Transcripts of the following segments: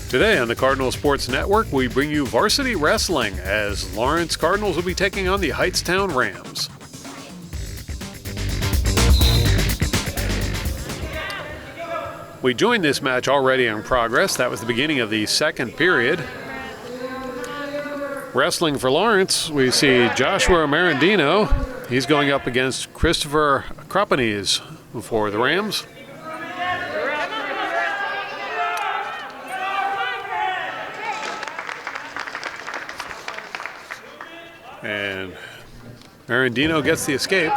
Today on the Cardinal Sports Network, we bring you Varsity Wrestling as Lawrence Cardinals will be taking on the Hightstown Rams. We joined this match already in progress. That was the beginning of the second period. Wrestling for Lawrence, we see Joshua Marandino. He's going up against Christopher Kropanese for the Rams. And Marandino gets the escape.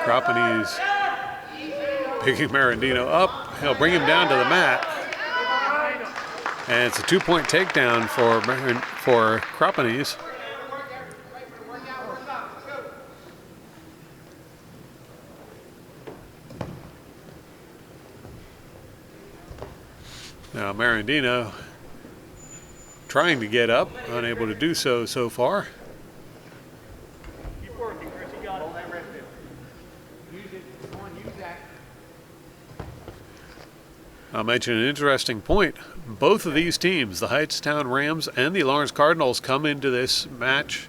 Kropanese picking Marandino up. He'll bring him down to the mat. And it's a 2-point takedown for Kropanese. Now Marandino trying to get up, unable to do so far. Keep working, Chris. You got it. Use it. Come on, use that. I'll mention an interesting point. Both of these teams, the Hightstown Rams and the Lawrence Cardinals, come into this match,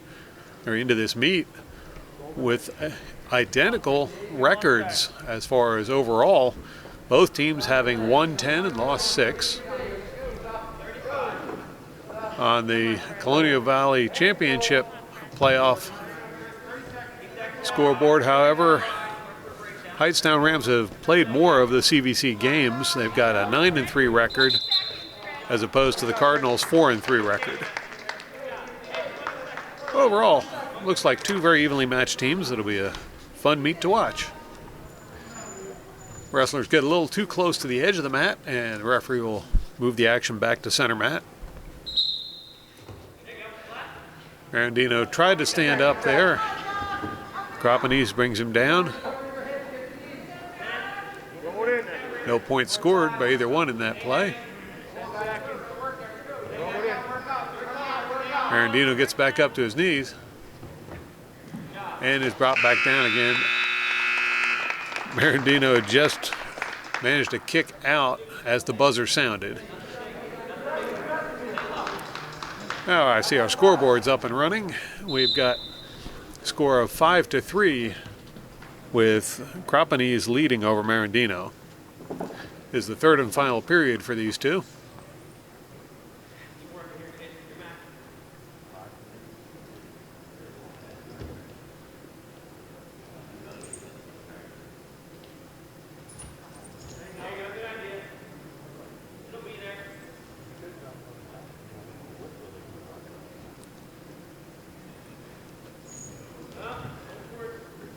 or into this meet, with identical records as far as overall. Both teams having won 10 and lost 6. On the Colonial Valley Championship playoff scoreboard, however, Hightstown Rams have played more of the CVC games. They've got a 9-3 record as opposed to the Cardinals' 4-3 record. Overall, looks like two very evenly matched teams. It'll be a fun meet to watch. Wrestlers get a little too close to the edge of the mat, and the referee will move the action back to center mat. Marandino tried to stand up there. Kropanese brings him down. No points scored by either one in that play. Marandino gets back up to his knees and is brought back down again. Marandino had just managed to kick out as the buzzer sounded. Now I see our scoreboard's up and running. We've got a score of 5-3 with Kropanese leading over Marandino. This is the third and final period for these two.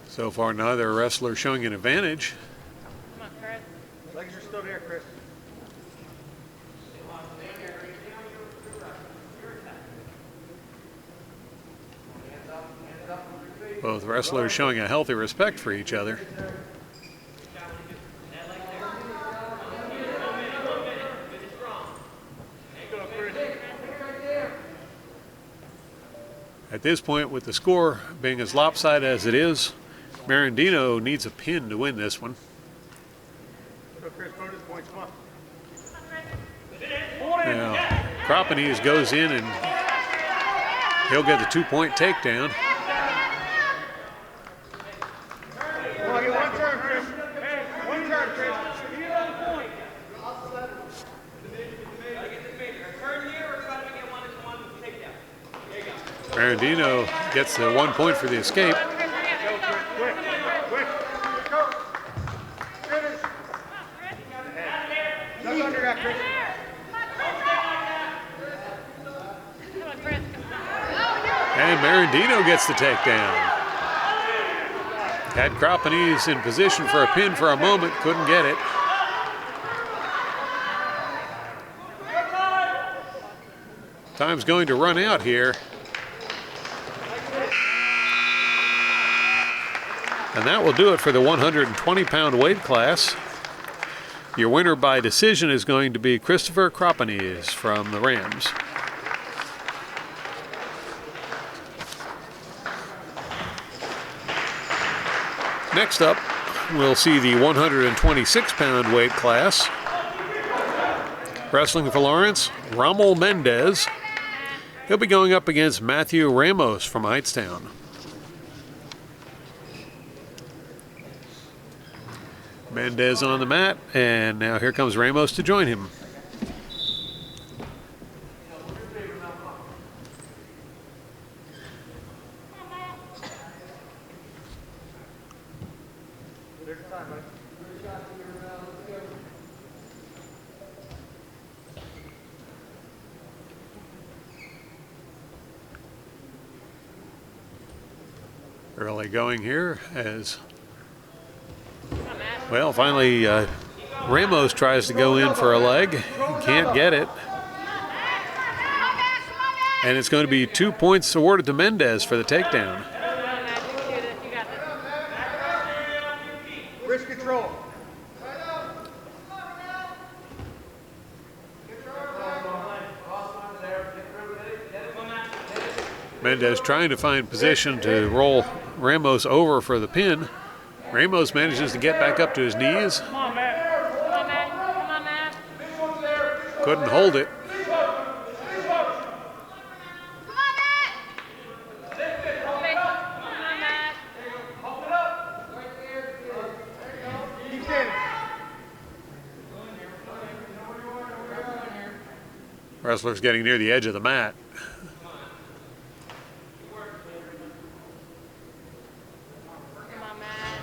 So far, neither wrestler showing an advantage. Come on, Chris. Legs are still there, Chris. Both wrestlers showing a healthy respect for each other. At this point, with the score being as lopsided as it is, Marandino needs a pin to win this one. Now, Kropanese goes in and he'll get the 2-point takedown. One turn, Chris. One turn, Chris. Marandino gets the 1 point for the escape. And Marandino gets the takedown. Had Kropanese in position for a pin for a moment, couldn't get it. Time's going to run out here. And that will do it for the 120-pound weight class. Your winner by decision is going to be Christopher Kropanes from the Rams. Next up, we'll see the 126-pound weight class. Wrestling for Lawrence, Rommel Mendez. He'll be going up against Matthew Ramos from Hightstown. Mendez on the mat, and now here comes Ramos to join him. Early going here as, well, finally Ramos tries to go in for a leg. He can't get it. And it's going to be 2 points awarded to Mendez for the takedown. Wrist control. Mendez trying to find position to roll Ramos over for the pin. Ramos manages to get back up to his knees. Come on, Matt. Come on, Matt. Come on, Matt. Couldn't hold it. Come on, Matt. Come on, Matt. Keep standing. Wrestler's getting near the edge of the mat. Come on, Matt.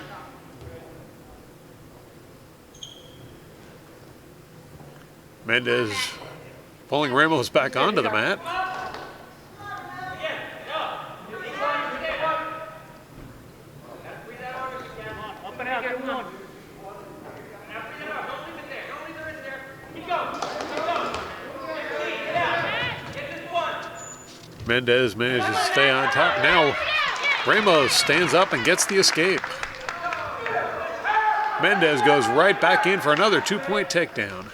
Mendez pulling Ramos back onto the mat. Up and out. Get one. Mendez manages to stay on top. Now Ramos stands up and gets the escape. Mendez goes right back in for another 2-point takedown.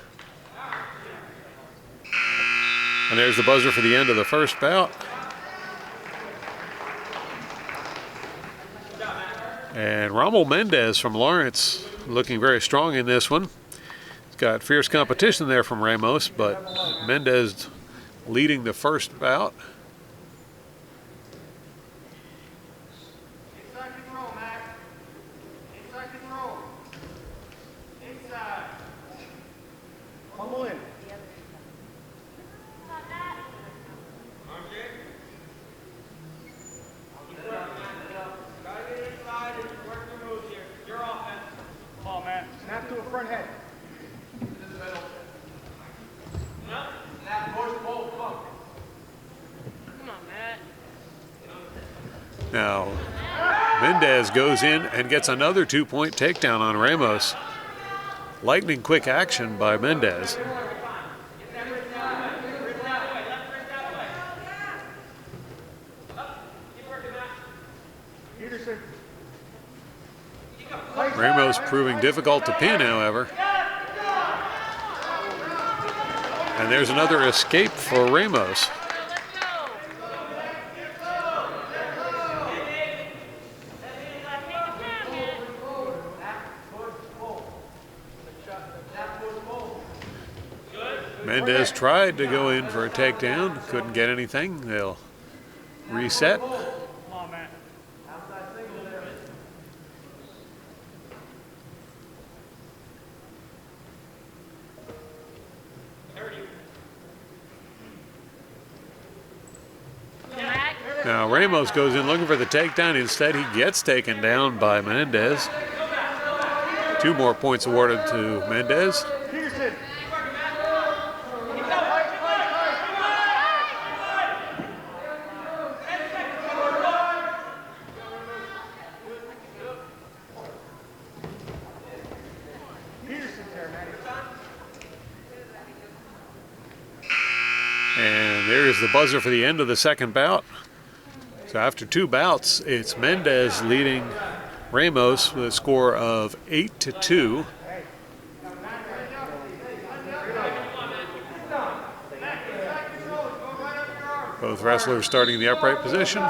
And there's the buzzer for the end of the first bout. And Rommel Mendez from Lawrence looking very strong in this one. He's got fierce competition there from Ramos, but Mendez leading the first bout. Inside control, Matt. Inside control. Inside. Humble in. Come on, Matt. Snap to a front head. Come on, Matt. Now Mendez goes in and gets another 2-point takedown on Ramos. Lightning quick action by Mendez. Peterson. Ramos proving difficult to pin, however. And there's another escape for Ramos. Let's go. Mendez tried to go in for a takedown, couldn't get anything. They'll reset. Come on, Matt. Matt. Now Ramos goes in looking for the takedown. Instead, he gets taken down by Mendez. 2 more points awarded to Mendez. Peterson. Peterson's there, Matt. And there's the buzzer for the end of the second bout. So after 2 bouts, it's Mendez leading Ramos with a score of 8-2. Both wrestlers starting in the upright position.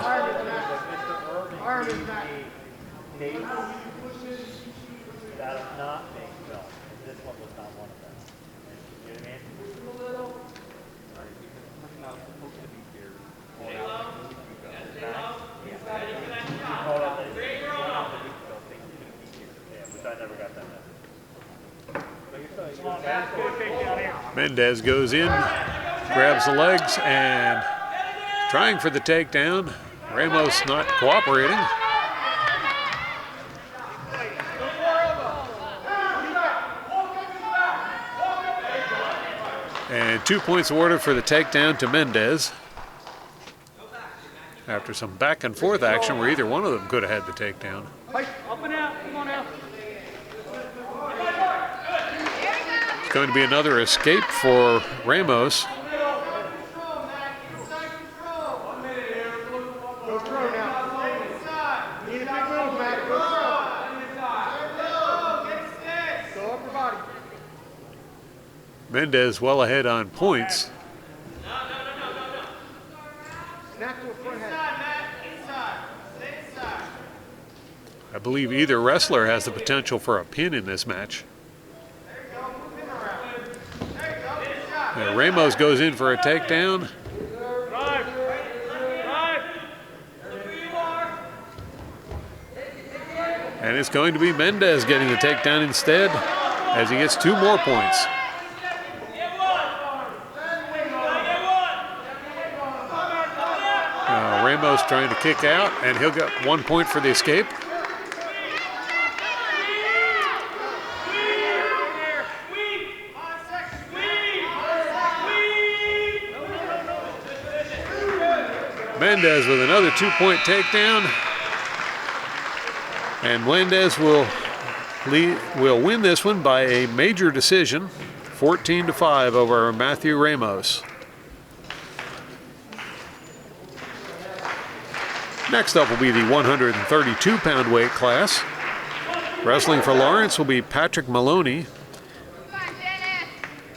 Mendez goes in, grabs the legs, and trying for the takedown. Ramos not cooperating. And 2 points awarded for the takedown to Mendez. After some back and forth action where either one of them could have had the takedown. Up and out. Come on out. It's going to be another escape for Ramos. Go throw now. Need a big move, Matt. Go throw. Go upper body. Mendez well ahead on points. Snap to a front head. I believe either wrestler has the potential for a pin in this match. Ramos goes in for a takedown. And it's going to be Mendez getting the takedown instead as he gets 2 more points. Ramos trying to kick out, and he'll get 1 point for the escape. Mendez with another 2-point takedown. And Mendez will win this one by a major decision, 14-5 over Matthew Ramos. Next up will be the 132-pound weight class. Wrestling for Lawrence will be Patrick Maloney.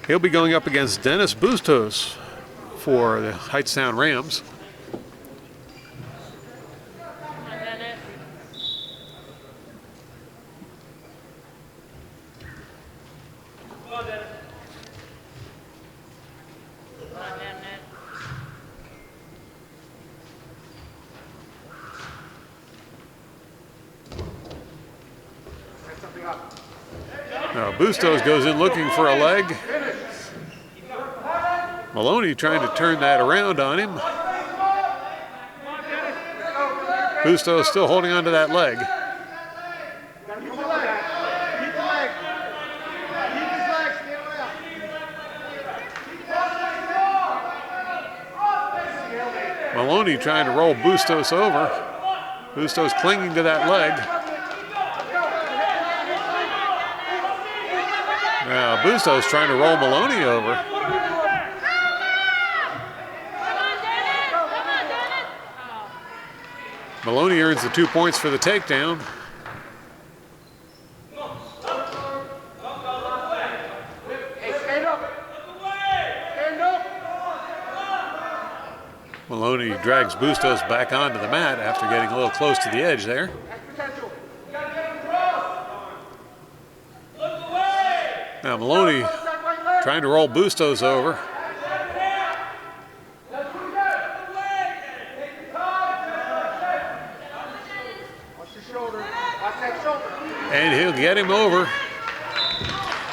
He'll be going up against Dennis Bustos for the Hightstown Rams. Now Bustos goes in looking for a leg. Maloney trying to turn that around on him. Bustos still holding on to that leg. Maloney trying to roll Bustos over. Bustos clinging to that leg. Now Bustos trying to roll Maloney over. Maloney earns the 2 points for the takedown. Maloney drags Bustos back onto the mat after getting a little close to the edge there. Now Maloney trying to roll Bustos over. And he'll get him over.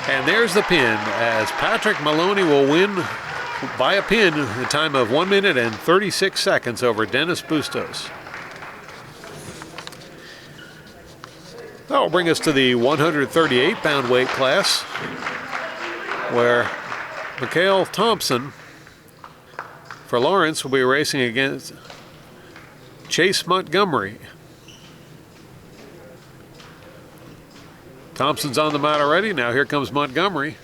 And there's the pin as Patrick Maloney will win by a pin in the time of 1 minute and 36 seconds over Dennis Bustos. That will bring us to the 138-pound weight class, where Mikhail Thompson for Lawrence will be racing against Chase Montgomery. Thompson's on the mat already. Now here comes Montgomery.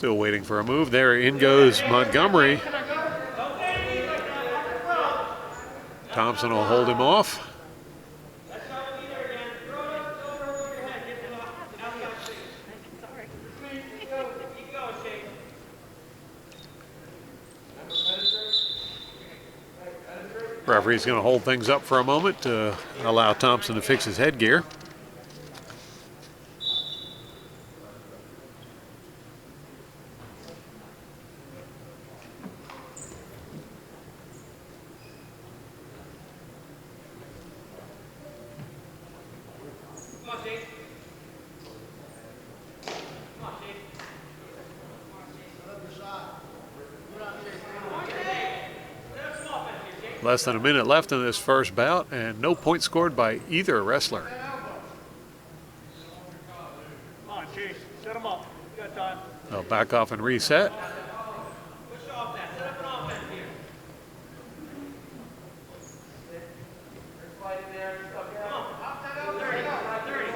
Still waiting for a move. There in goes Montgomery. Thompson will hold him off. Referee's going to hold things up for a moment to allow Thompson to fix his headgear. Less than a minute left in this first bout, and no points scored by either wrestler. Come on, Chase. Set him up. You got time. They'll back off and reset. Push off that. Set up an offense here. Come on. Up that out. 30. 30.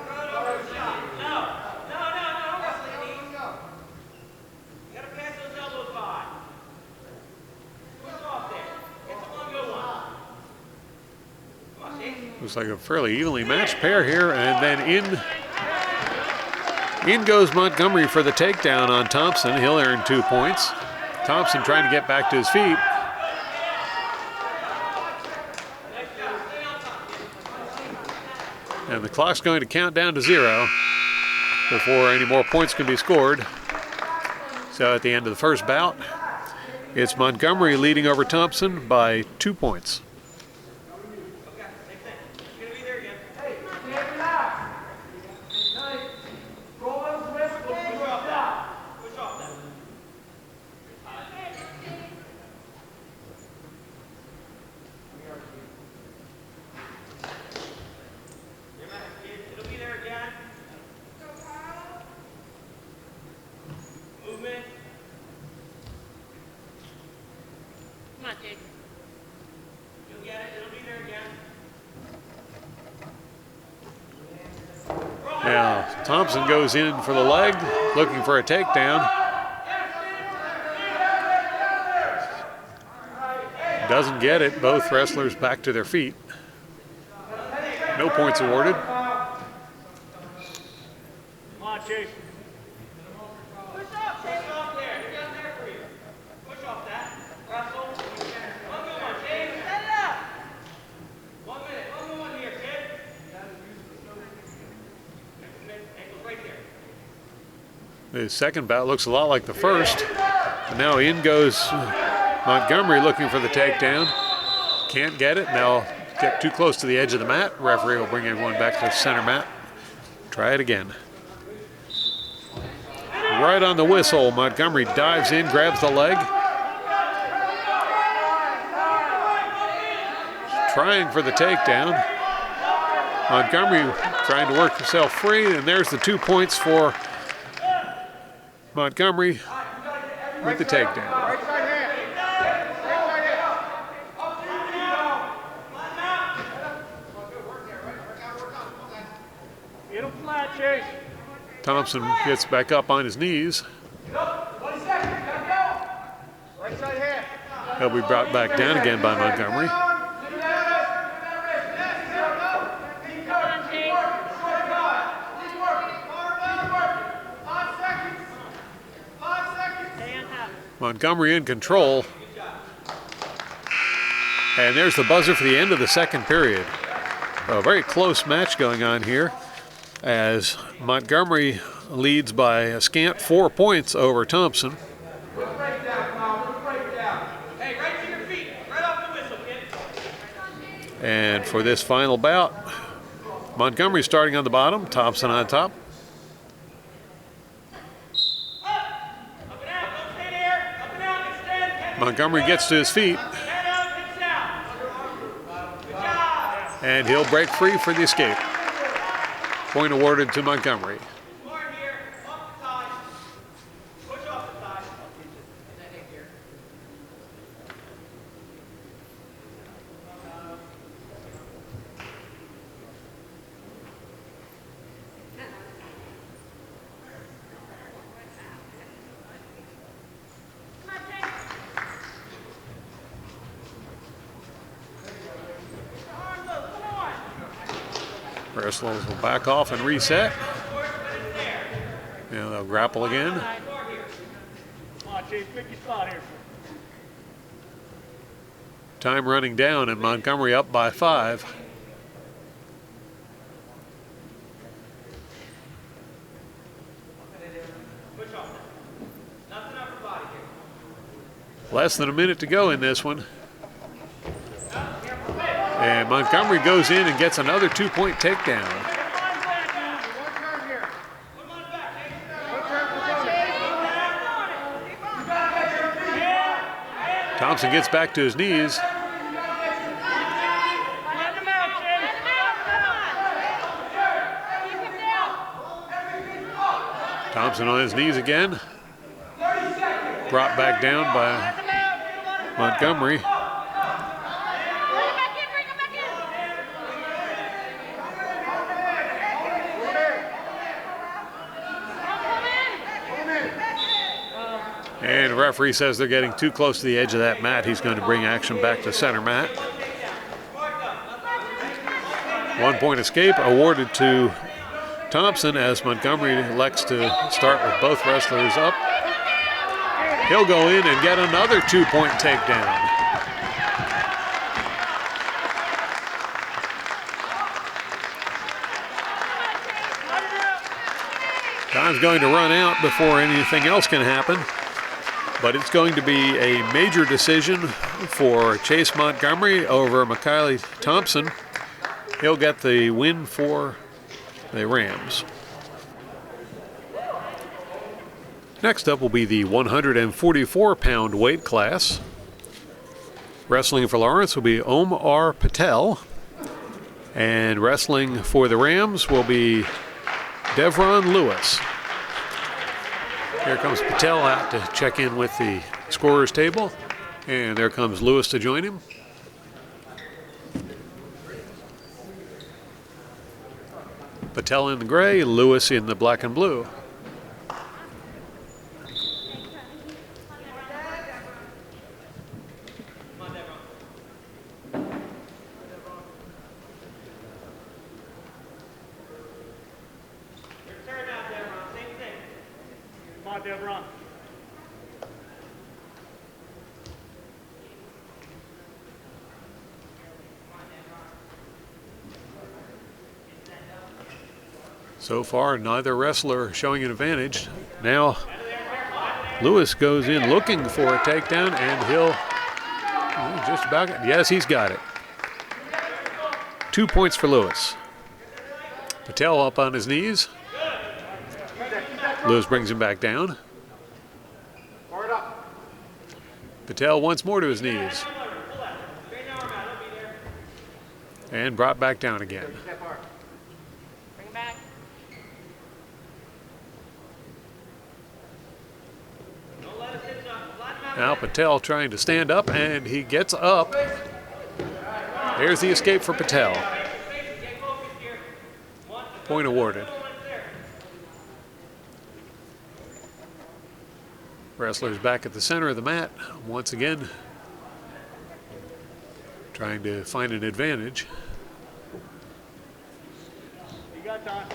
Run over the shot. No. Don't wrestle your knees. You got to pass those elbows by. Push off there. Get the one good one. Come on, Chase. Looks like a fairly evenly matched pair here, and then in goes Montgomery for the takedown on Thompson. He'll earn 2 points. Thompson trying to get back to his feet. And the clock's going to count down to 0 before any more points can be scored. So at the end of the first bout, it's Montgomery leading over Thompson by 2 points. Come on, Jake. You'll get it. It'll be there again. Now, Thompson goes in for the leg, looking for a takedown. Doesn't get it. Both wrestlers back to their feet. No points awarded. Come on, Chase. Push off there. He's down there for you. Push off that. Wrestle. One good one, Chase. Set it up. 1 minute. One good one here, kid. Ankle's right there. The second bout looks a lot like the first. And now in goes Montgomery looking for the takedown. Can't get it. Now get too close to the edge of the mat. Referee will bring everyone back to the center mat. Try it again. Right on the whistle, Montgomery dives in, grabs the leg. Trying for the takedown. Montgomery trying to work himself free, and there's the 2 points for Montgomery with the takedown. Right side hand. Right side hand. Get him flat, Chase. Thompson gets back up on his knees. Right side hand. He'll be brought back down again by Montgomery. Montgomery in control. And there's the buzzer for the end of the second period. A very close match going on here as Montgomery leads by a scant 4 points over Thompson. Hey, right to your feet. Right off the whistle, kid. And for this final bout, Montgomery starting on the bottom, Thompson on top. Up and out. Don't stay there. Up and out. Extend. Montgomery gets to his feet, Head out. Hips down. Good job. and he'll break free for the escape. Point awarded to Montgomery. Smart here. Off the side. Push off the side. Wrestlers will back off and reset. And they'll grapple again. Come on, Chase, pick your spot here. Time running down and Montgomery up by 5. Less than a minute to go in this one. And Montgomery goes in and gets another 2-point takedown. Thompson gets back to his knees. Thompson on his knees again. Brought back down by Montgomery. And the referee says they're getting too close to the edge of that mat. He's going to bring action back to center mat. 1-point escape awarded to Thompson as Montgomery elects to start with both wrestlers up. He'll go in and get another 2-point takedown. Time's going to run out before anything else can happen. But it's going to be a major decision for Chase Montgomery over Mikhaili Thompson. He'll get the win for the Rams. Next up will be the 144-pound weight class. Wrestling for Lawrence will be Omar Patel. And wrestling for the Rams will be Devron Lewis. Here comes Patel out to check in with the scorer's table. And there comes Lewis to join him. Patel in the gray, Lewis in the black and blue. So far, neither wrestler showing an advantage. Now, Lewis goes in looking for a takedown, and he'll just about, yes, he's got it. 2 points for Lewis. Patel up on his knees. Lewis brings him back down. Patel once more to his knees. And brought back down again. Now Patel trying to stand up, and he gets up. There's the escape for Patel. Point awarded. Wrestlers back at the center of the mat once again, trying to find an advantage. You got time.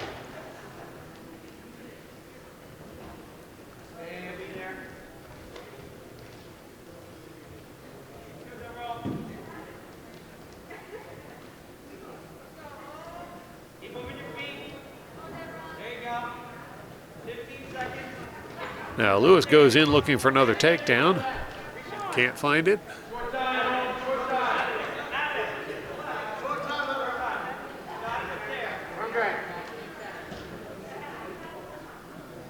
Now Lewis goes in looking for another takedown. Can't find it.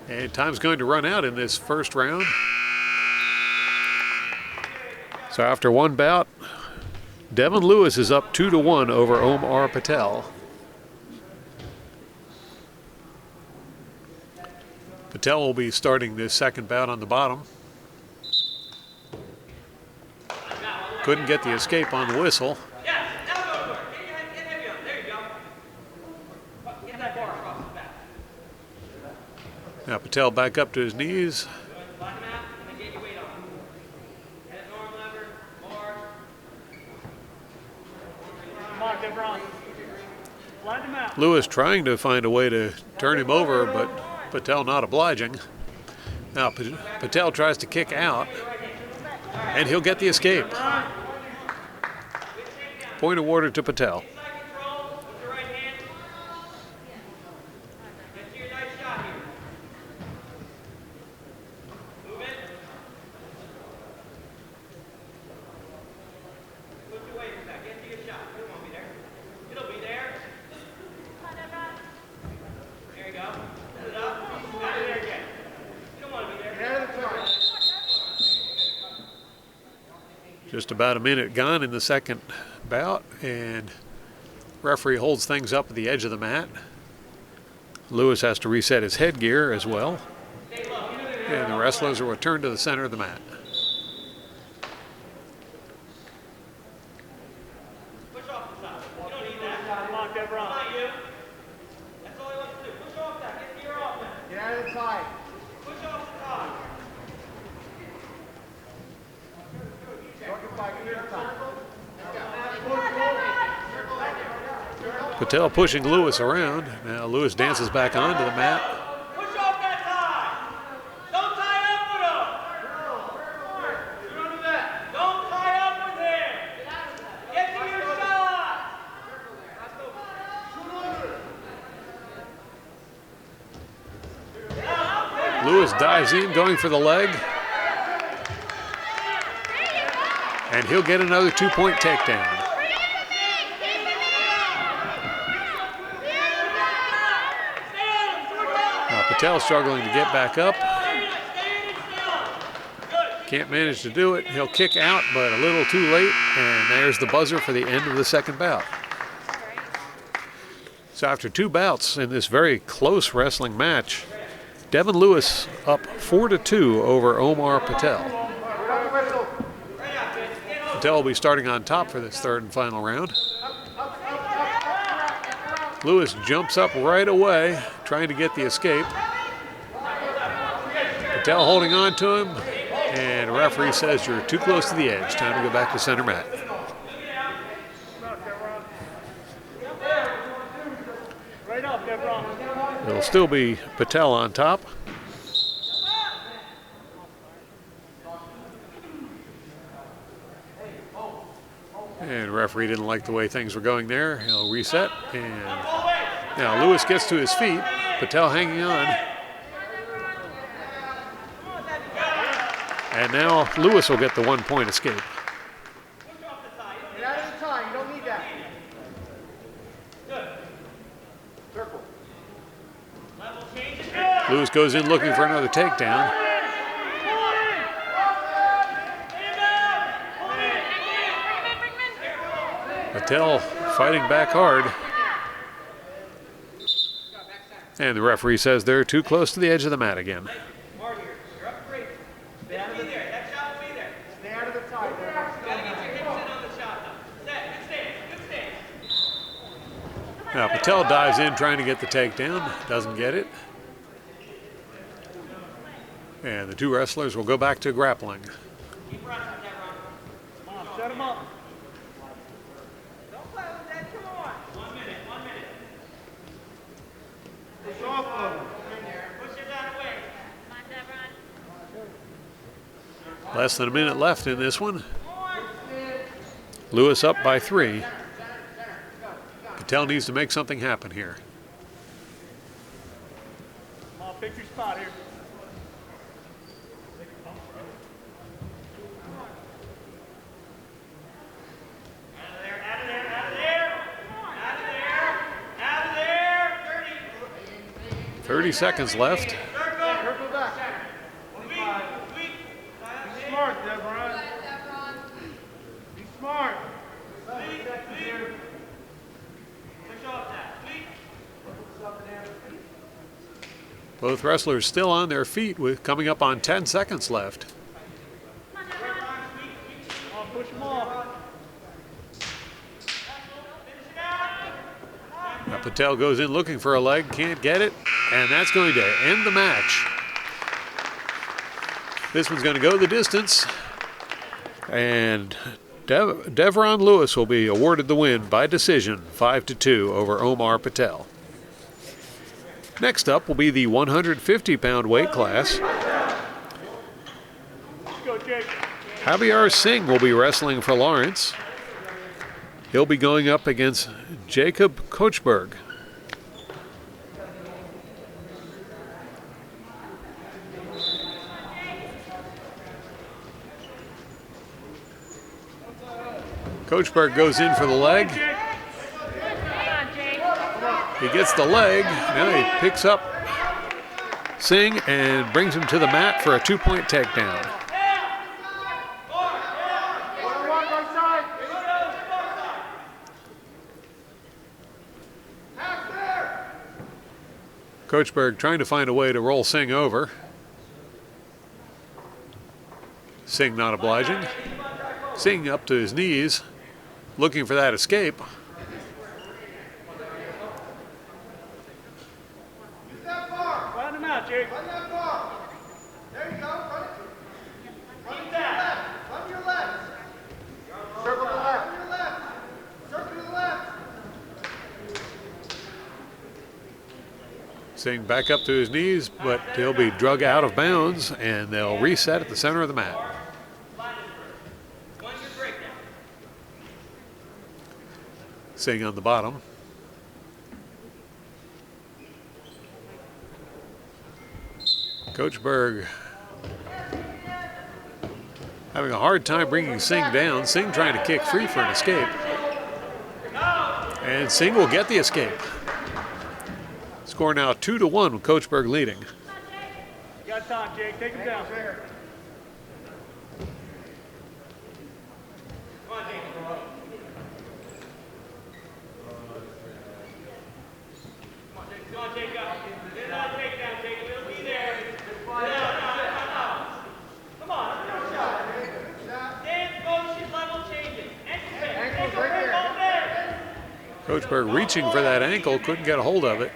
And time's going to run out in this first round. So after one bout, Devon Lewis is up 2-1 over Omar Patel. Patel will be starting this second bout on the bottom. Couldn't get the escape on the whistle. Now Patel back up to his knees. Lewis trying to find a way to turn him over, but Patel not obliging. Now Patel tries to kick out, and he'll get the escape. Point awarded to Patel. Just about a minute gone in the second bout, and referee holds things up at the edge of the mat. Lewis has to reset his headgear as well, and the wrestlers will return to the center of the mat. Push off the top. You don't need that. Come on, Deborah. Not you. That's all he wants to do. Push off that. Get to your offense. Get out of the side. Push off the top. Patel pushing Lewis around. Now Lewis dances back onto the mat. Push off that tie. Don't tie up with him. Don't do that. Don't tie up with him. Get to your shot. Lewis dives in, going for the leg. And he'll get another 2-point takedown. Now Patel struggling to get back up. Can't manage to do it. He'll kick out, but a little too late. And there's the buzzer for the end of the second bout. So after 2 bouts in this very close wrestling match, Devin Lewis up 4-2 over Omar Patel. Patel will be starting on top for this third and final round. Lewis jumps up right away, trying to get the escape. Patel holding on to him, and the referee says you're too close to the edge. Time to go back to center mat. It'll still be Patel on top. And the referee didn't like the way things were going there. He'll reset. And now Lewis gets to his feet. Patel hanging on. And now Lewis will get the 1-point escape. Get out of the tie. You don't need that. Good. Circle. Level change is good. Lewis goes in looking for another takedown. Patel fighting back hard. And the referee says they're too close to the edge of the mat again. You're up great. Stay out of the tie. That shot will be there. Stay out of the tie. You gotta get your hips in on the shot now. Set. Good stance. Good stance. Now Patel dives in trying to get the takedown. Doesn't get it. And the 2 wrestlers will go back to grappling. Keep wrestling that run. Come on, set him up. Don't play with that. Come on. 1 minute. Push off of him. Push him out of the way. Less than a minute left in this one. Lewis up by 3. Patel needs to make something happen here. Come on, pick your spot here. Out of there. 30 seconds left. Circle back. Weak. Be smart, Deborah. Be smart. Weak. Push off that. Weak. Both wrestlers still on their feet with coming up on 10 seconds left. Push them off. Now Patel goes in looking for a leg, can't get it, and that's going to end the match. This one's going to go the distance, and Devron Lewis will be awarded the win by decision, 5-2 over Omar Patel. Next up will be the 150-pound weight class. Javier Singh will be wrestling for Lawrence. He'll be going up against Jacob Kochberg. Kochberg goes in for the leg. He gets the leg. Now he picks up Singh and brings him to the mat for a 2-point takedown. Kochberg trying to find a way to roll Singh over. Singh not obliging. Singh up to his knees, looking for that escape. Run him out, Jake. Run that bar. There you go. Run it. Run that. Run your left. Circle to the left. Run your left. Circle to the left. Singh back up to his knees, but he'll be drug out of bounds, and they'll reset at the center of the mat. Singh on the bottom. Kochberg having a hard time bringing Singh down. Singh trying to kick free for an escape. And Singh will get the escape. Score now 2-1 with Kochberg leading. You got time, Jake. Take him down. Come on, Jake. Come on, Jake. Get that takedown, Jake. We'll be there. No. Come on. Dance motion level changes. Ankle right there. Kochberg reaching for that ankle, couldn't get a hold of it.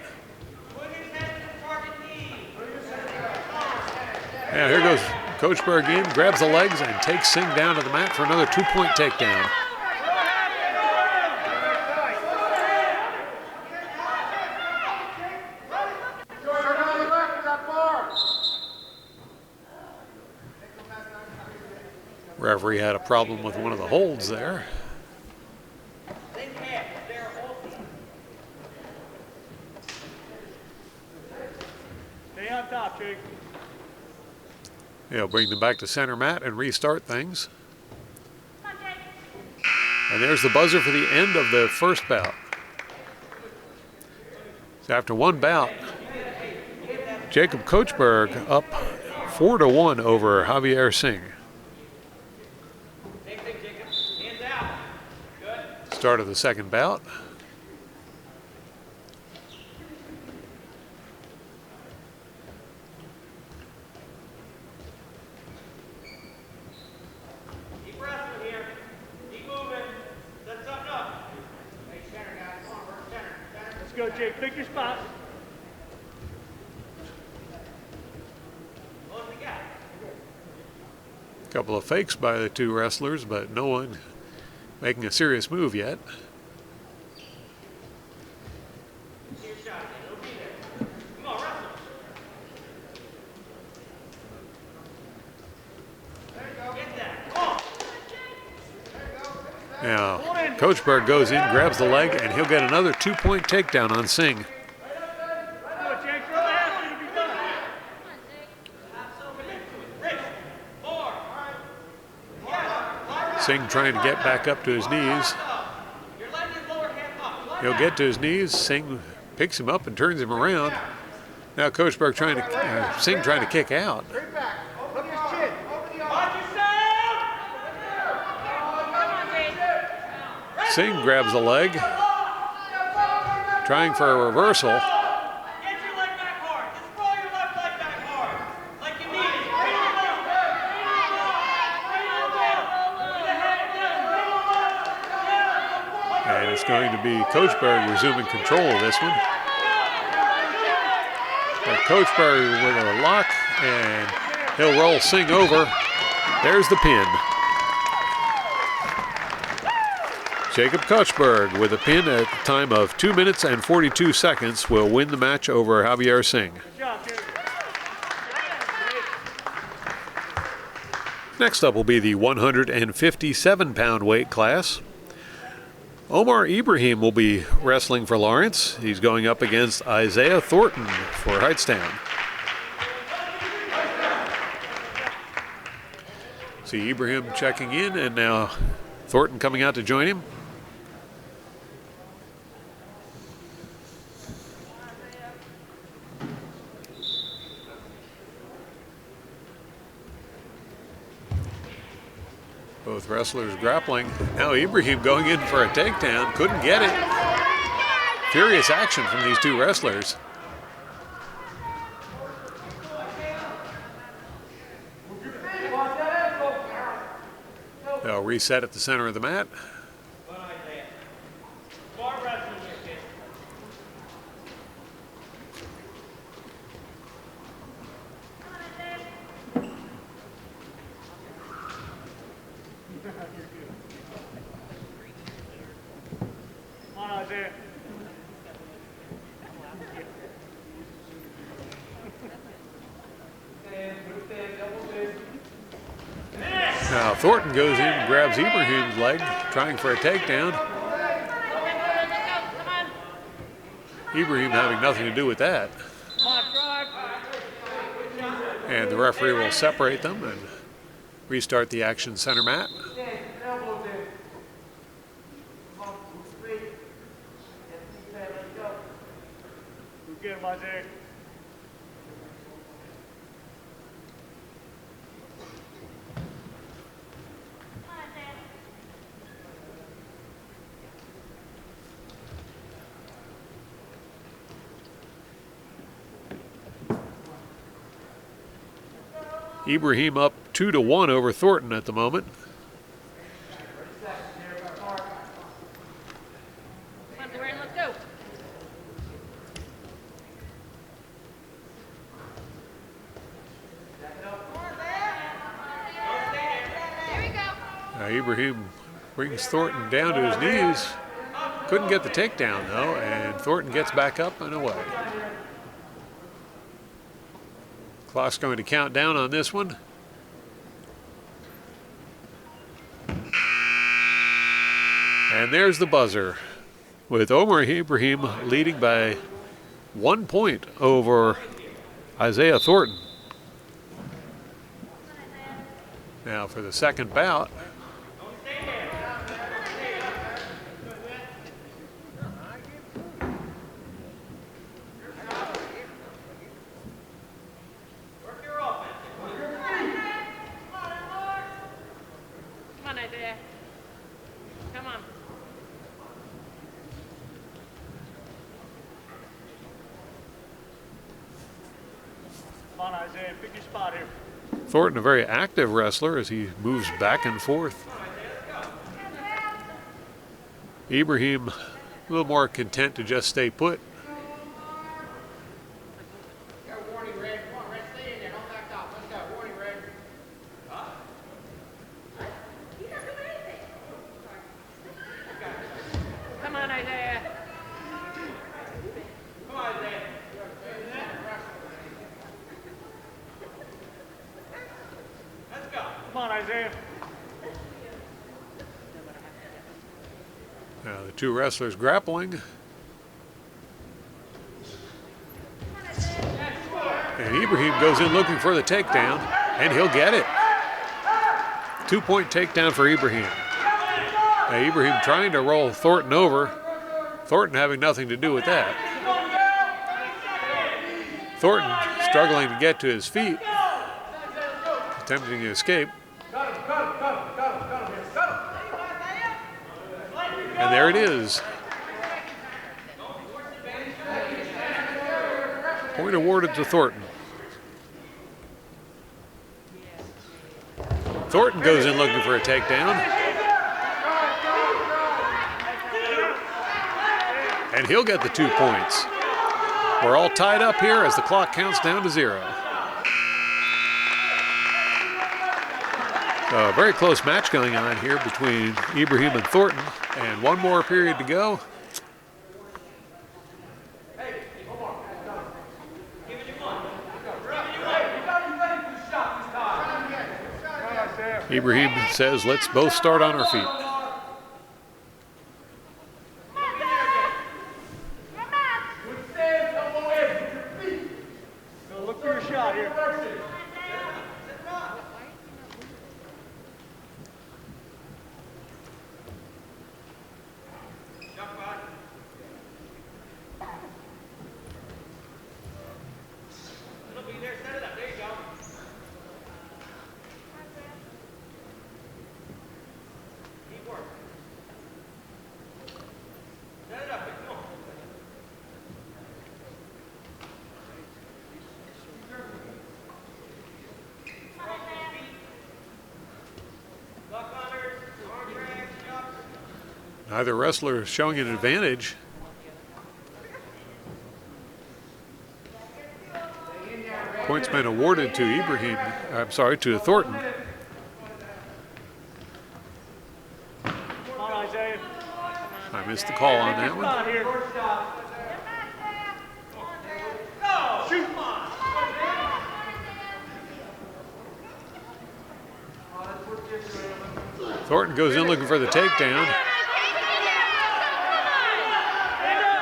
Now here goes Kochberg in, grabs the legs and takes Singh down to the mat for another 2-point takedown. Referee had a problem with one of the holds there. Stay on top, Jake. He'll bring them back to center mat and restart things. And there's the buzzer for the end of the first bout. So after one bout, Jacob Kochberg up 4-1 over Javier Singh. Start of the second bout. Go, Jake. Pick your spot. A couple of fakes by the two wrestlers, but no one making a serious move yet. Now, Kochberg goes in, grabs the leg, and he'll get another 2-point takedown on Singh. Singh trying to get back up to his knees. He'll get to his knees. Singh picks him up and turns him around. Now Kochberg trying to, Singh trying to kick out. Singh grabs the leg, trying for a reversal. Get your leg back hard. Just roll your left leg back hard. Like you need it. And it's going to be Kochberg resuming control of this one. Kochberg with a lock, and he'll roll Singh over. There's the pin. Jacob Kochberg with a pin at the time of 2 minutes and 42 seconds will win the match over Javier Singh. Good job, dude. Next up will be the 157-pound weight class. Omar Ibrahim will be wrestling for Lawrence. He's going up against Isaiah Thornton for Hightstown. See Ibrahim checking in, and now Thornton coming out to join him. Both wrestlers grappling. Now Ibrahim going in for a takedown. Couldn't get it. Furious action from these two wrestlers. They'll reset at the center of the mat. Now Thornton goes in and grabs Ibrahim's leg, trying for a takedown. Ibrahim having nothing to do with that. And the referee will separate them and restart the action center mat. Ibrahim up 2-1 over Thornton at the moment. Let's go. Here we go. Now Ibrahim brings Thornton down to his knees. Couldn't get the takedown though, and Thornton gets back up and away. Clock's going to count down on this one. And there's the buzzer, with Omar Ibrahim leading by 1 point over Isaiah Thornton. Now for the second bout. Come on. Come on, Isaiah, pick your spot here. Thornton, a very active wrestler as he moves back and forth. Ibrahim, a little more content to just stay put. Come on, Isaiah. Come on, Isaiah. Let's go. Come on, Isaiah. Now the two wrestlers grappling. And Ibrahim goes in looking for the takedown, and he'll get it. 2-point takedown for Ibrahim. Now Ibrahim trying to roll Thornton over. Thornton having nothing to do with that. Thornton struggling to get to his feet, attempting to escape. And there it is. Point awarded to Thornton. Thornton goes in looking for a takedown. And he'll get the 2 points. We're all tied up here as the clock counts down to 0. So a very close match going on here between Ibrahim and Thornton. And one more period to go. Ibrahim says, let's both start on our feet. Look for your shot here. Neither wrestler showing an advantage. Points been awarded to Ibrahim, I'm sorry, to Thornton. Come on, Isaiah. I missed the call on that one. Come on here. Shoot. Thornton goes in looking for the takedown.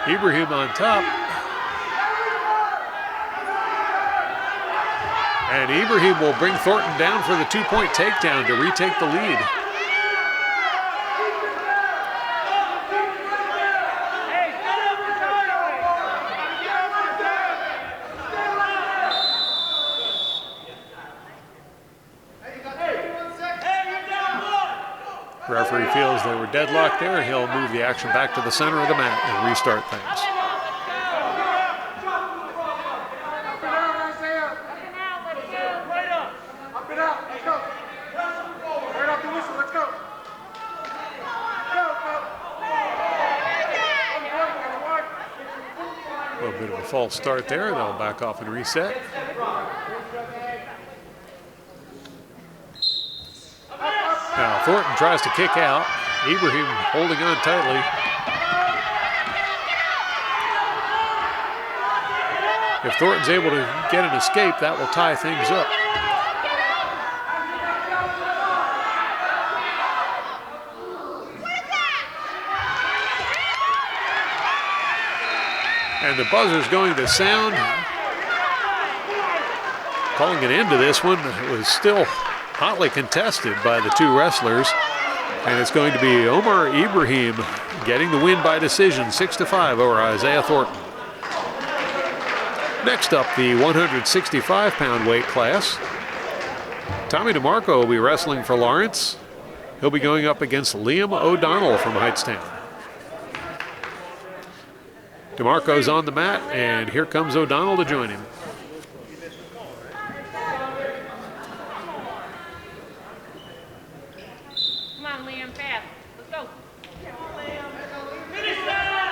Ibrahim on top. And Ibrahim will bring Thornton down for the 2-point takedown to retake the lead. Referee feels they were deadlocked there. He'll move the action back to the center of the mat and restart things. A little bit of a false start there. They'll back off and reset. Now Thornton tries to kick out. Ibrahim holding on tightly. If Thornton's able to get an escape, that will tie things up. And the buzzer's going to sound. Calling an end to this one. It was still hotly contested by the two wrestlers, and it's going to be Omar Ibrahim getting the win by decision, 6-5 over Isaiah Thornton. Next up, the 165-pound weight class. Tommy DeMarco will be wrestling for Lawrence. He'll be going up against Liam O'Donnell from Hightstown. DeMarco's on the mat, and here comes O'Donnell to join him.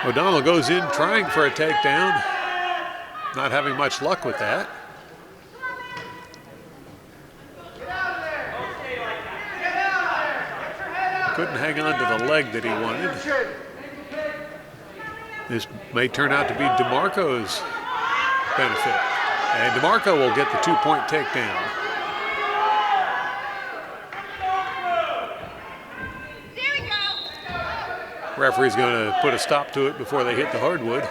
O'Donnell goes in trying for a takedown, not having much luck with that. Couldn't hang on to the leg that he wanted. This may turn out to be DeMarco's benefit. And DeMarco will get the 2-point takedown. Referee's going to put a stop to it before they hit the hardwood.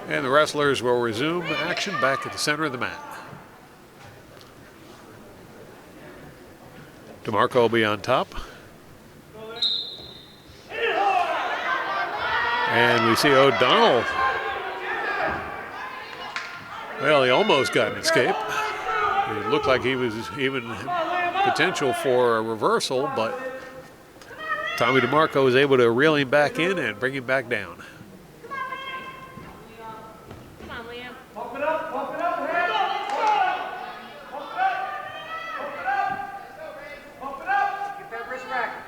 And the wrestlers will resume action back at the center of the mat. DeMarco will be on top. And we see O'Donnell. Well, he almost got an escape. It looked like he was even potential for a reversal, but Tommy DeMarco was able to reel him back in and bring him back down. Come on, Liam. Pump it up, pump it up, hands up, pump it up, pump it up, get that wrist back,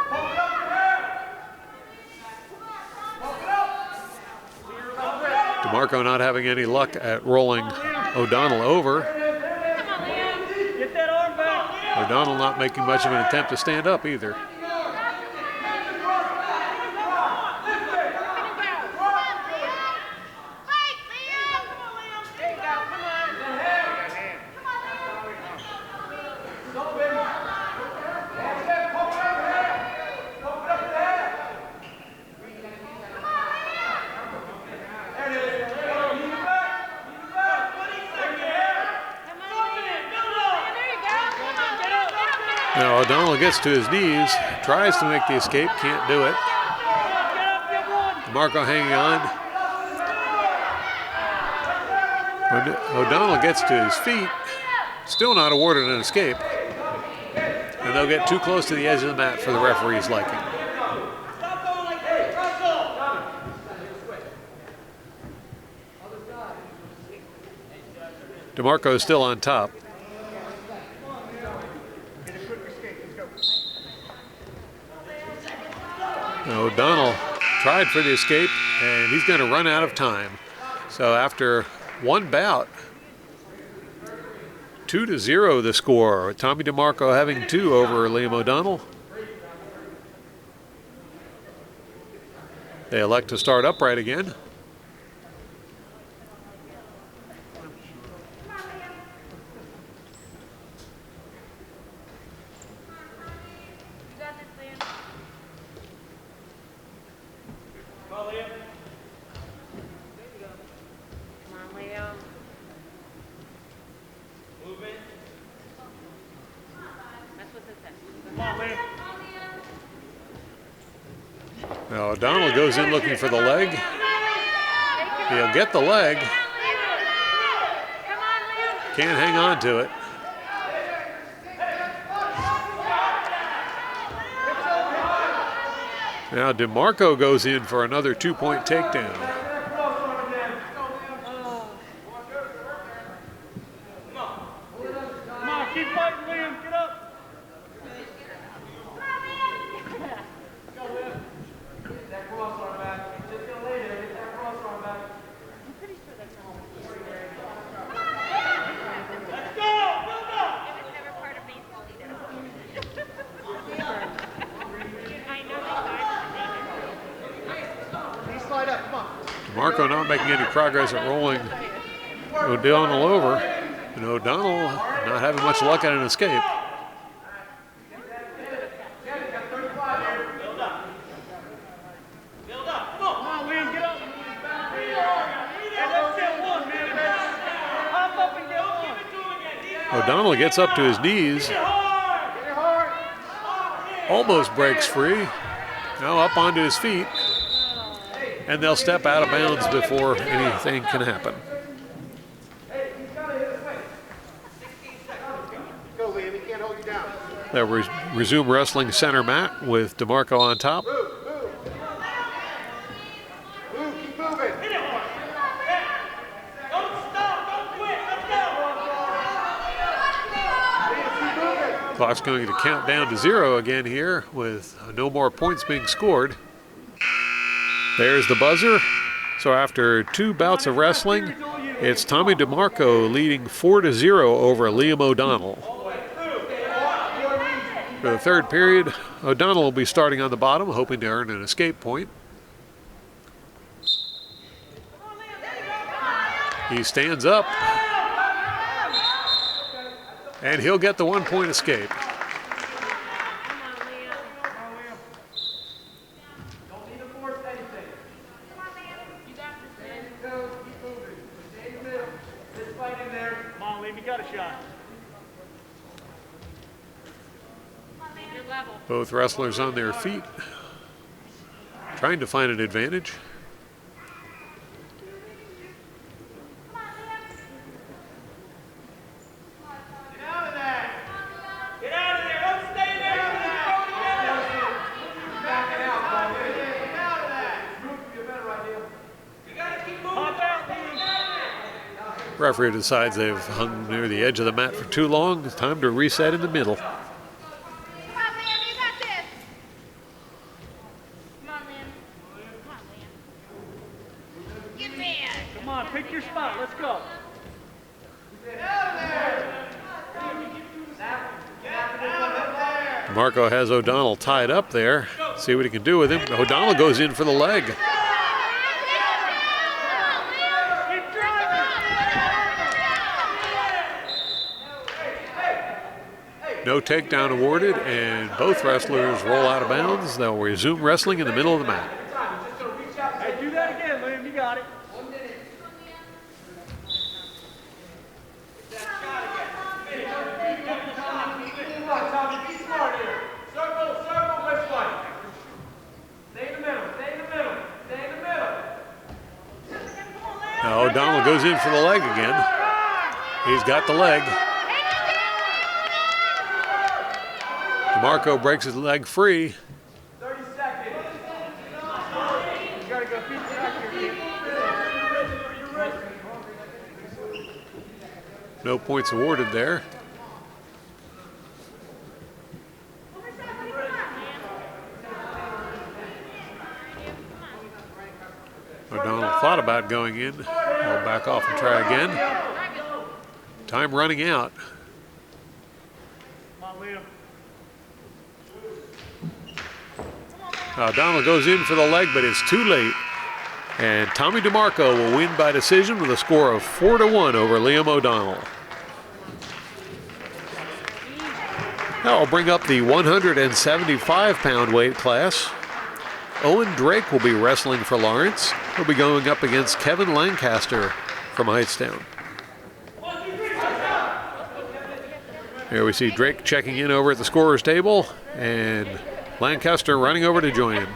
pump it up, pump it up. DeMarco not having any luck at rolling O'Donnell over. Get that arm back. O'Donnell not making much of an attempt to stand up either. O'Donnell gets to his knees, tries to make the escape, can't do it. DeMarco hanging on. O'Donnell gets to his feet, still not awarded an escape. And they'll get too close to the edge of the mat for the referee's liking. DeMarco is still on top. O'Donnell tried for the escape, and he's going to run out of time. So after one bout, 2-0 the score. Tommy DeMarco having 2 over Liam O'Donnell. They elect to start upright again. Now O'Donnell goes in looking for the leg. He'll get the leg. Can't hang on to it. Now DeMarco goes in for another 2-point takedown. Come on, keep fighting, Liam. Get up. DeMarco not making any progress at rolling O'Donnell over, and O'Donnell not having much luck at an escape. O'Donnell gets up to his knees, almost breaks free, now up onto his feet, and they'll step out of bounds before anything can happen. They'll resume wrestling center mat with DeMarco on top. Clock's going to count down to 0 again here with no more points being scored. There's the buzzer. So after 2 bouts of wrestling, it's Tommy DeMarco leading 4-0 over Liam O'Donnell. For the third period, O'Donnell will be starting on the bottom, hoping to earn an escape point. He stands up, and he'll get the 1-point escape. Both wrestlers on their feet, trying to find an advantage. Referee decides they've hung near the edge of the mat for too long. It's time to reset in the middle. Come on, Liam, you got this. Come on, Liam. Come on, Liam. Get back. Come on, pick your spot. Let's go. DeMarco has O'Donnell tied up there. See what he can do with him. O'Donnell goes in for the leg. No takedown awarded, and both wrestlers roll out of bounds. They'll resume wrestling in the middle of the mat. Hey, do that again, Liam. You got it. Tommy, be smart. Now O'Donnell goes in for the leg again. He's got the leg. DeMarco breaks his leg free. 30 seconds. You gotta go feet back here. No points awarded there. O'Donnell thought about going in. He'll back off and try again. Time running out. O'Donnell goes in for the leg, but it's too late. And Tommy DeMarco will win by decision with a score of 4-1 over Liam O'Donnell. Now I'll bring up the 175-pound weight class. Owen Drake will be wrestling for Lawrence. He'll be going up against Kevin Lancaster from Hightstown. Here we see Drake checking in over at the scorer's table, and Lancaster running over to join him.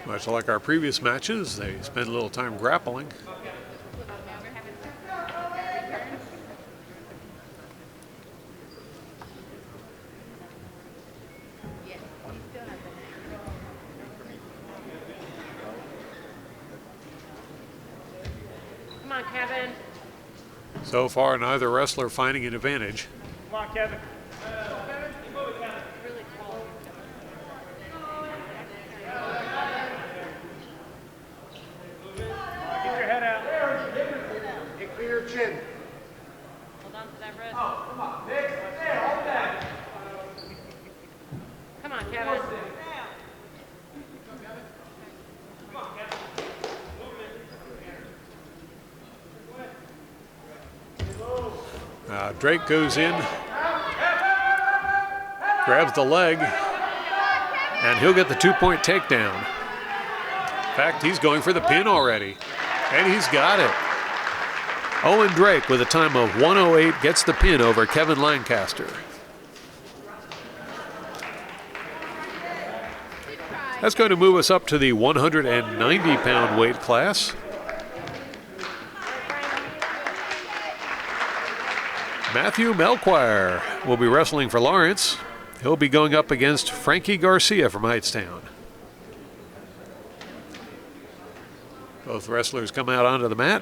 Much like our previous matches, they spend a little time grappling. Come on, Kevin. So far, neither wrestler finding an advantage. Come on, Kevin. Get your head out. Get clear your chin. Hold on to that wrist. Oh, come on. Nick, there, hold that. Come on, Kevin. Drake goes in, grabs the leg, and he'll get the 2-point takedown. In fact, he's going for the pin already, and he's got it. Owen Drake, with a time of 1:08, gets the pin over Kevin Lancaster. That's going to move us up to the 190-pound weight class. Matthew Melquire will be wrestling for Lawrence. He'll be going up against Frankie Garcia from Hightstown. Both wrestlers come out onto the mat.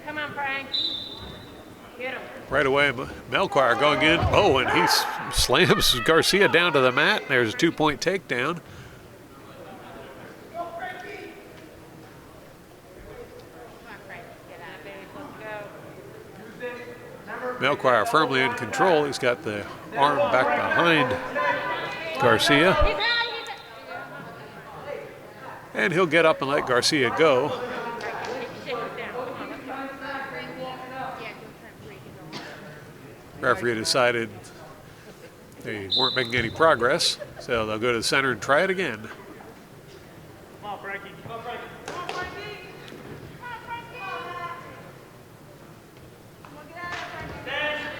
Come on, Frank. Get him. Right away, Melquire going in. Oh, and he slams Garcia down to the mat. There's a 2-point takedown. Melquire firmly in control. He's got the arm back behind Garcia. And he'll get up and let Garcia go. Referee decided they weren't making any progress, so they'll go to the center and try it again. Come on, Frankie. Come on, Frankie.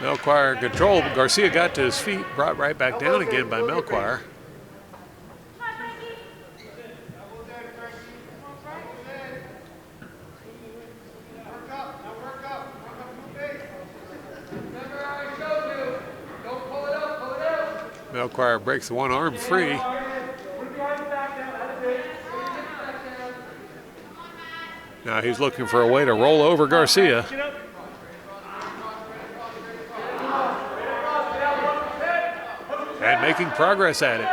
Melquire in control, but Garcia got to his feet, brought right back down again by Melquire. Melquire breaks the one arm free. Now he's looking for a way to roll over Garcia. And making progress at it.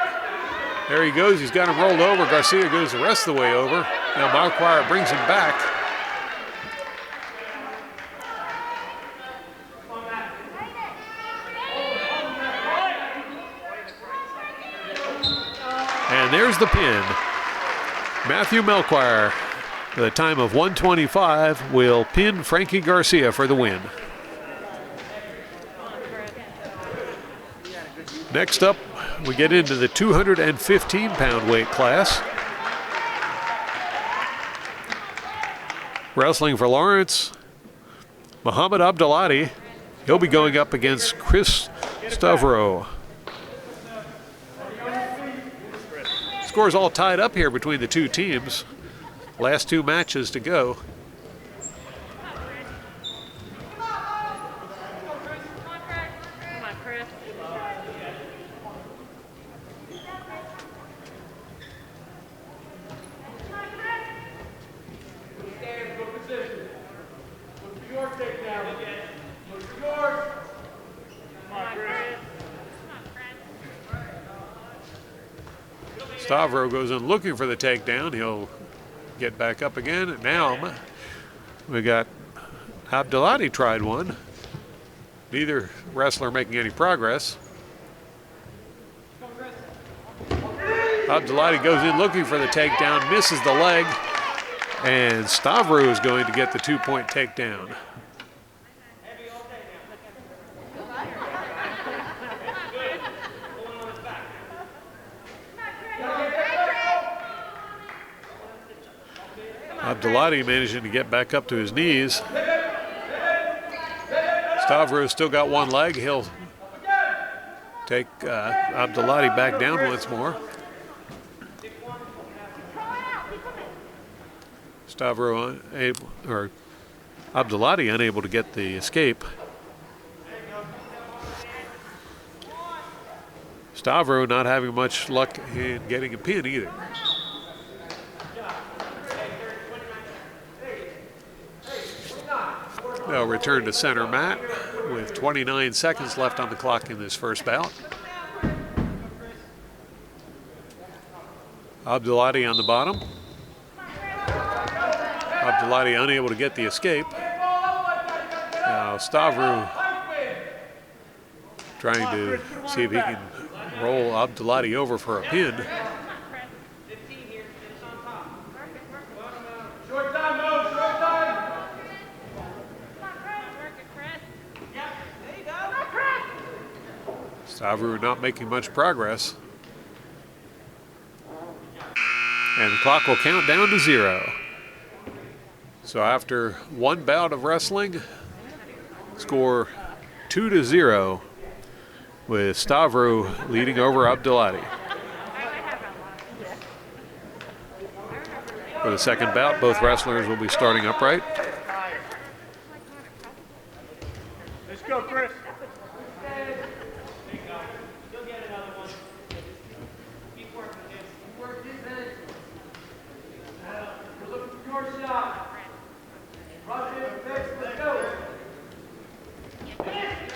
There he goes, he's got him rolled over. Garcia goes the rest of the way over. Now Melquire brings him back. And there's the pin. Matthew Melquire, with a time of 1:25, will pin Frankie Garcia for the win. Next up, we get into the 215-pound weight class. Wrestling for Lawrence, Muhammad Abdulati. He'll be going up against Chris Stavro. Scores all tied up here between the two teams. Last two matches to go. Come on, Chris. Stavro goes in looking for the takedown. He'll get back up again. And now we got Abdulati tried one. Neither wrestler making any progress. Abdulati goes in looking for the takedown, misses the leg, and Stavro is going to get the 2-point takedown. Abdulati managing to get back up to his knees. Stavro's still got one leg. He'll take Abdulati back down once more. Abdulati unable to get the escape. Stavro not having much luck in getting a pin either. They'll return to center mat with 29 seconds left on the clock in this first bout. Abdulati on the bottom. Abdulati unable to get the escape. Now Stavro trying to see if he can roll Abdulati over for a pin. Stavro not making much progress. And the clock will count down to 0. So after one bout of wrestling, score 2-0 with Stavro leading over Abdulati. For the second bout, both wrestlers will be starting upright. Let's go, Chris.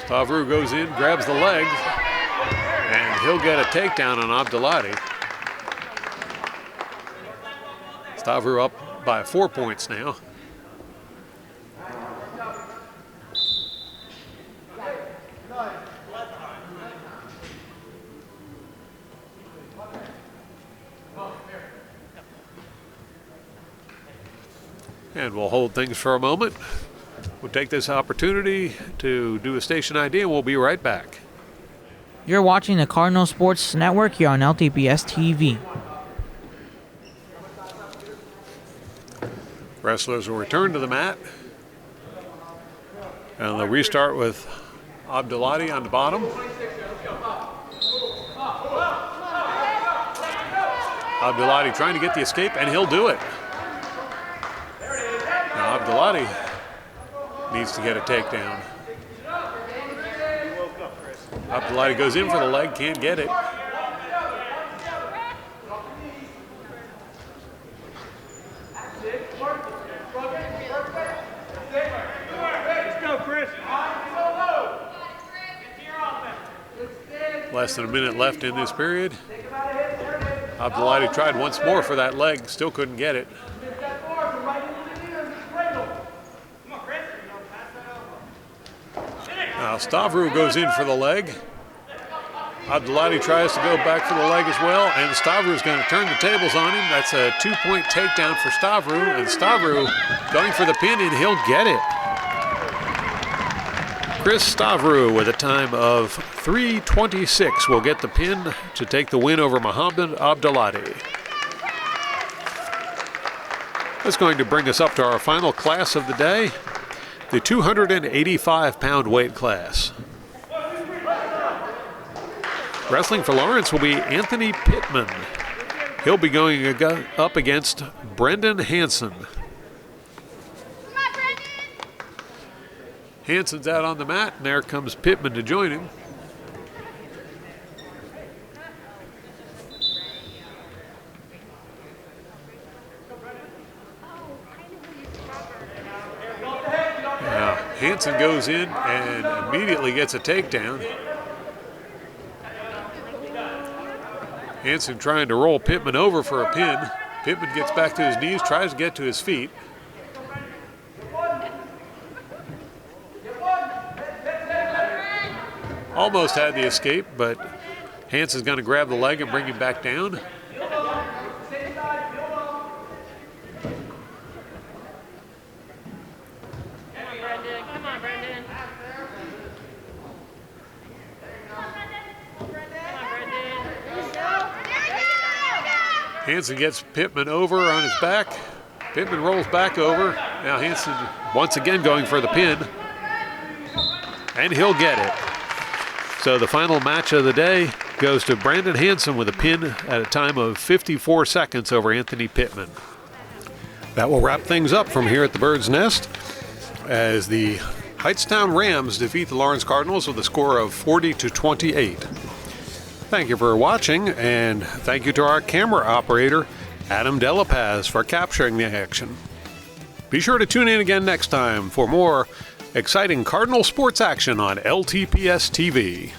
Stavro goes in, grabs the leg, and he'll get a takedown on Abdulati. Stavro up by 4 points now. And we'll hold things for a moment. We'll take this opportunity to do a station ID, and we'll be right back. You're watching the Cardinal Sports Network here on LTPS TV. Wrestlers will return to the mat. And they'll restart with Abdulati on the bottom. Abdulati trying to get the escape, and he'll do it. Now Abdulati needs to get a takedown. Abdulati goes in for the leg, can't get it. Let's go, Chris. Less than a minute left in this period. Abdulati tried once more for that leg, still couldn't get it. Now Stavro goes in for the leg. Abdulati tries to go back for the leg as well, and Stavro is going to turn the tables on him. That's a 2-point takedown for Stavro, and Stavro going for the pin, and he'll get it. Chris Stavro with a time of 3:26 will get the pin to take the win over Muhammad Abdulati. That's going to bring us up to our final class of the day, the 285-pound weight class. Wrestling for Lawrence will be Anthony Pittman. He'll be going up against Brendan Hansen. Hansen's out on the mat, and there comes Pittman to join him. Now, Hansen goes in and immediately gets a takedown. Hansen trying to roll Pittman over for a pin. Pittman gets back to his knees, tries to get to his feet. Almost had the escape, but Hansen's going to grab the leg and bring him back down. Come on, Brendan. Hansen gets Pittman over on his back. Pittman rolls back over. Now Hansen once again going for the pin. And he'll get it. So the final match of the day goes to Brandon Hansen with a pin at a time of 54 seconds over Anthony Pittman. That will wrap things up from here at the Bird's Nest as the Hightstown Rams defeat the Lawrence Cardinals with a score of 40-28. Thank you for watching, and thank you to our camera operator, Adam Delapaz, for capturing the action. Be sure to tune in again next time for more exciting Cardinal sports action on LTPS TV.